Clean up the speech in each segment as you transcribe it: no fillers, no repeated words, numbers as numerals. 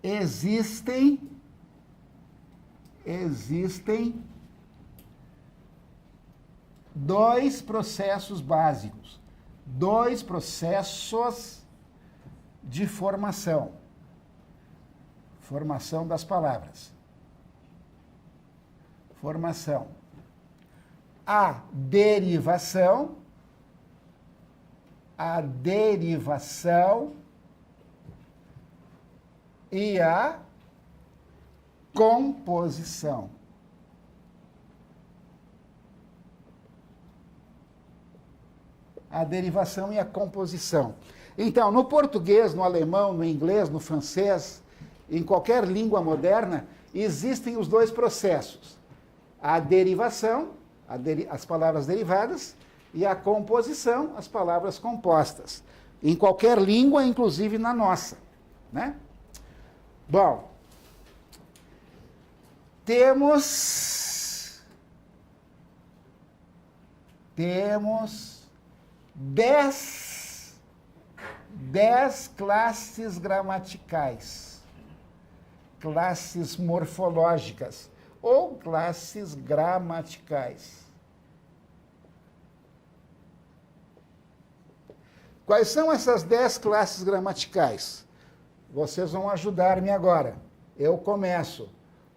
Existem dois processos básicos, dois processos de formação das palavras. Formação. A derivação e a composição. A derivação e a composição. Então, no português, no alemão, no inglês, no francês, em qualquer língua moderna, existem os dois processos. A derivação, as palavras derivadas, e a composição, as palavras compostas. Em qualquer língua, inclusive na nossa, né? Bom, temos 10 classes gramaticais, classes morfológicas ou classes gramaticais. Quais são essas 10 classes gramaticais? Vocês vão ajudar-me agora. Eu começo.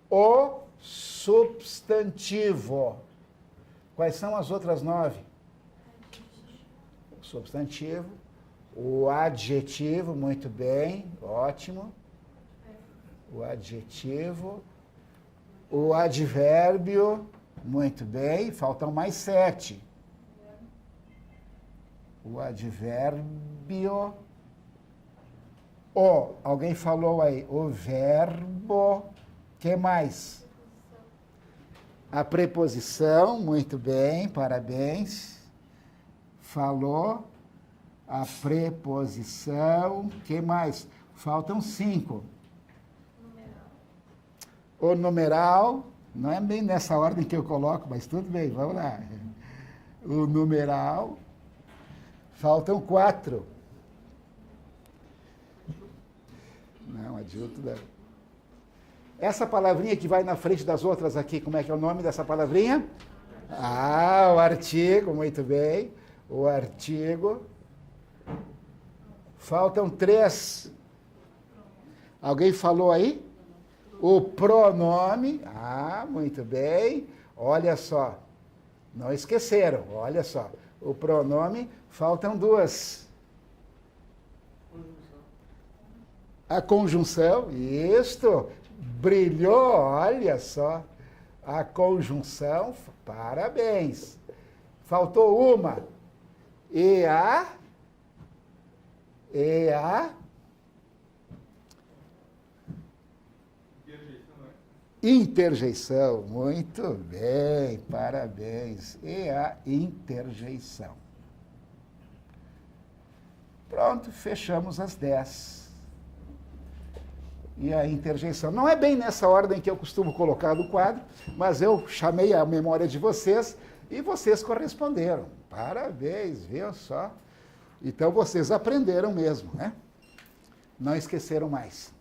O substantivo. Quais são as outras 9? O substantivo. O adjetivo, muito bem, ótimo. O adjetivo. O advérbio, muito bem. Faltam mais 7. O advérbio, alguém falou aí, o verbo, que mais? A preposição, muito bem, parabéns. Falou, a preposição, que mais? Faltam 5. O numeral, não é bem nessa ordem que eu coloco, mas tudo bem, vamos lá. O numeral. Faltam 4. Não, adjunto não. Essa palavrinha que vai na frente das outras aqui, como é que é o nome dessa palavrinha? Ah, o artigo, muito bem. O artigo. Faltam 3. Alguém falou aí? O pronome. Ah, muito bem. Olha só. Não esqueceram, olha só. O pronome, faltam 2. A conjunção, isto, brilhou, olha só. A conjunção, parabéns. Faltou uma. E a interjeição, muito bem, parabéns. E a interjeição. Pronto, fechamos as 10. E a interjeição. Não é bem nessa ordem que eu costumo colocar no quadro, mas eu chamei a memória de vocês e vocês corresponderam. Parabéns, viu só? Então vocês aprenderam mesmo, né? Não esqueceram mais.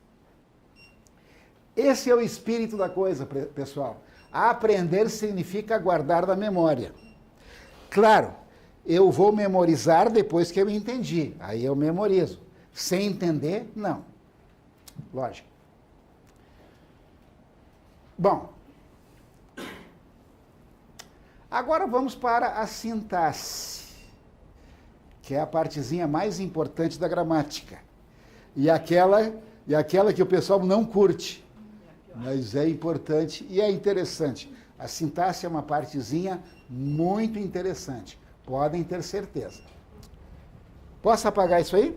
Esse é o espírito da coisa, pessoal. Aprender significa guardar da memória. Claro, eu vou memorizar depois que eu entendi. Aí eu memorizo. Sem entender, não. Lógico. Bom, agora vamos para a sintaxe, que é a partezinha mais importante da gramática. E aquela que o pessoal não curte. Mas é importante e é interessante. A sintaxe é uma partezinha muito interessante. Podem ter certeza. Posso apagar isso aí?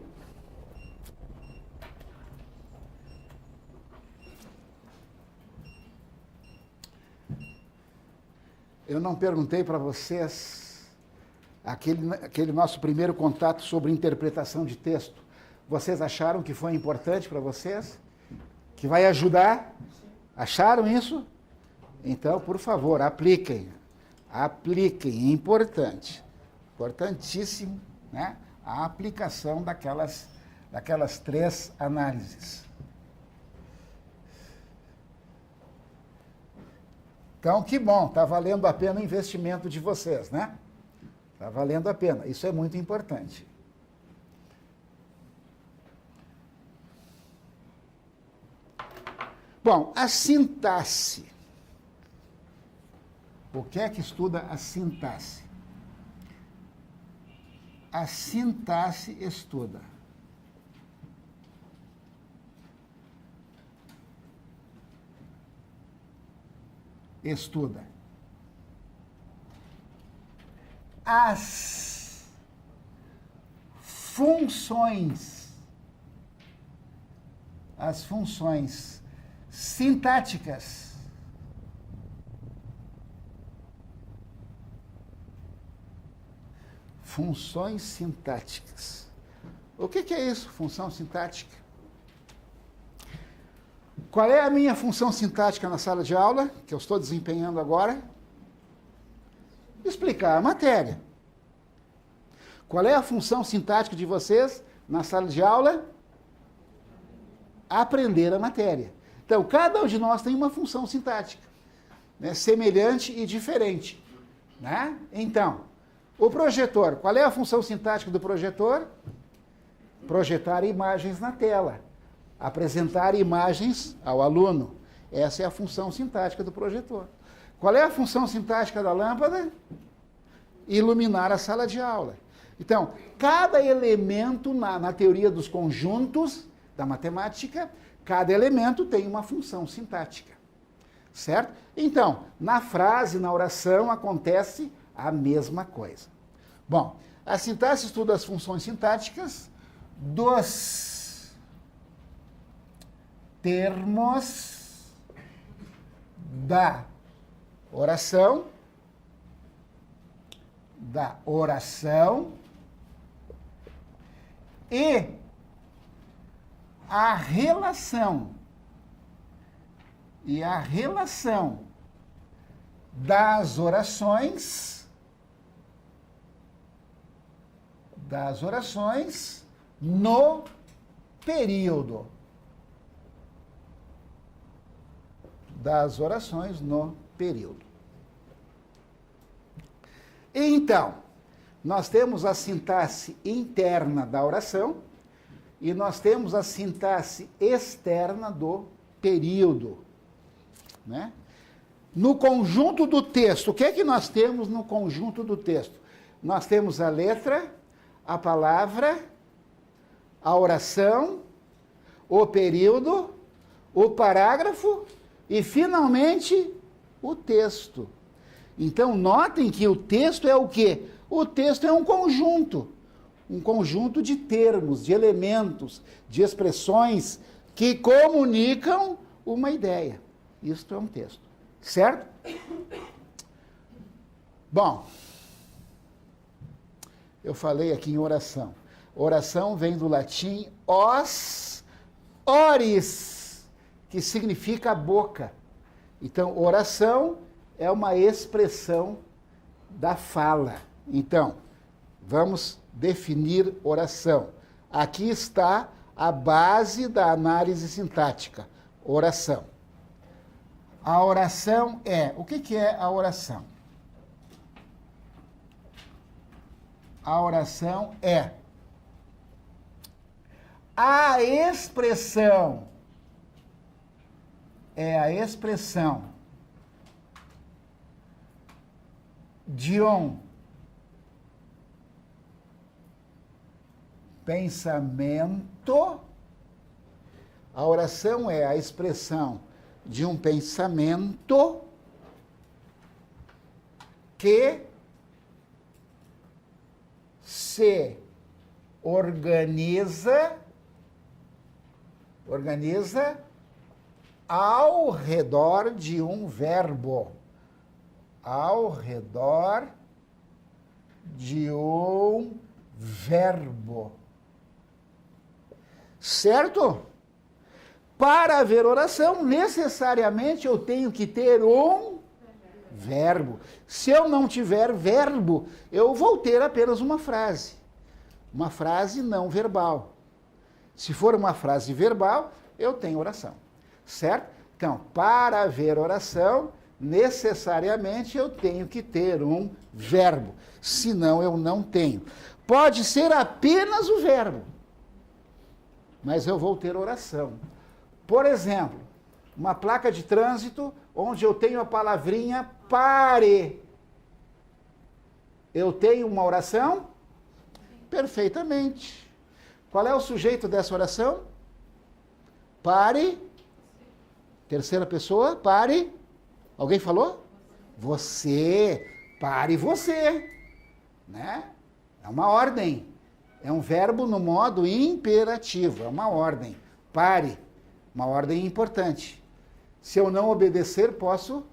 Eu não perguntei para vocês aquele nosso primeiro contato sobre interpretação de texto. Vocês acharam que foi importante para vocês? Que vai ajudar? Acharam isso? Então, por favor, apliquem. Apliquem, é importante. Importantíssimo, né? A aplicação daquelas 3 análises. Então, que bom, está valendo a pena o investimento de vocês, né? Está valendo a pena, isso é muito importante. Bom, a sintaxe. O que é que estuda a sintaxe? A sintaxe estuda as funções sintáticas funções sintáticas. O que é isso, função sintática? Qual é a minha função sintática na sala de aula, que eu estou desempenhando agora? Explicar a matéria. Qual é a função sintática de vocês na sala de aula? Aprender a matéria. Então, cada um de nós tem uma função sintática, né, semelhante e diferente, né? Então, o projetor, qual é a função sintática do projetor? Projetar imagens na tela, apresentar imagens ao aluno. Essa é a função sintática do projetor. Qual é a função sintática da lâmpada? Iluminar a sala de aula. Então, cada elemento na teoria dos conjuntos da matemática, cada elemento tem uma função sintática, certo? Então, na frase, na oração, acontece a mesma coisa. Bom, a sintaxe estuda as funções sintáticas dos termos da oração e a relação das orações no período. Então, nós temos a sintaxe interna da oração e nós temos a sintaxe externa do período, né? No conjunto do texto, o que é que nós temos no conjunto do texto? Nós temos a letra, a palavra, a oração, o período, o parágrafo e, finalmente, o texto. Então, notem que o texto é o quê? O texto é um conjunto de termos, de elementos, de expressões que comunicam uma ideia. Isto é um texto, certo? Bom, eu falei aqui em oração. Oração vem do latim os oris, que significa boca. Então, oração é uma expressão da fala. Então, vamos definir oração. Aqui está a base da análise sintática. Oração. A oração é... O que é a oração? A oração é a expressão. É a expressão de um pensamento. A oração é a expressão de um pensamento que se organiza ao redor de um verbo. Ao redor de um verbo. Certo? Para haver oração, necessariamente eu tenho que ter um verbo. Se eu não tiver verbo, eu vou ter apenas uma frase. Uma frase não verbal. Se for uma frase verbal, eu tenho oração. Certo? Então, para haver oração, necessariamente eu tenho que ter um verbo, senão eu não tenho. Pode ser apenas o verbo, mas eu vou ter oração. Por exemplo, uma placa de trânsito onde eu tenho a palavrinha pare. Eu tenho uma oração? Perfeitamente. Qual é o sujeito dessa oração? Pare. Terceira pessoa, pare. Alguém falou? Você. Pare você. Né? É uma ordem. É um verbo no modo imperativo. É uma ordem. Pare. Uma ordem importante. Se eu não obedecer, posso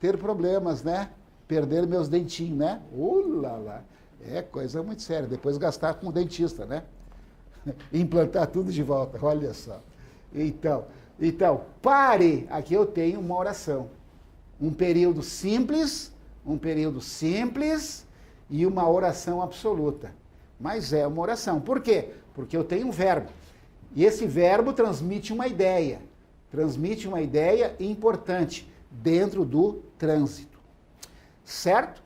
ter problemas, né? Perder meus dentinhos, né? Lá. É coisa muito séria. Depois gastar com o dentista, né? Implantar tudo de volta. Olha só. Então, pare. Aqui eu tenho uma oração. Um período simples e uma oração absoluta. Mas é uma oração. Por quê? Porque eu tenho um verbo. E esse verbo transmite uma ideia. Transmite uma ideia importante dentro do trânsito. Certo?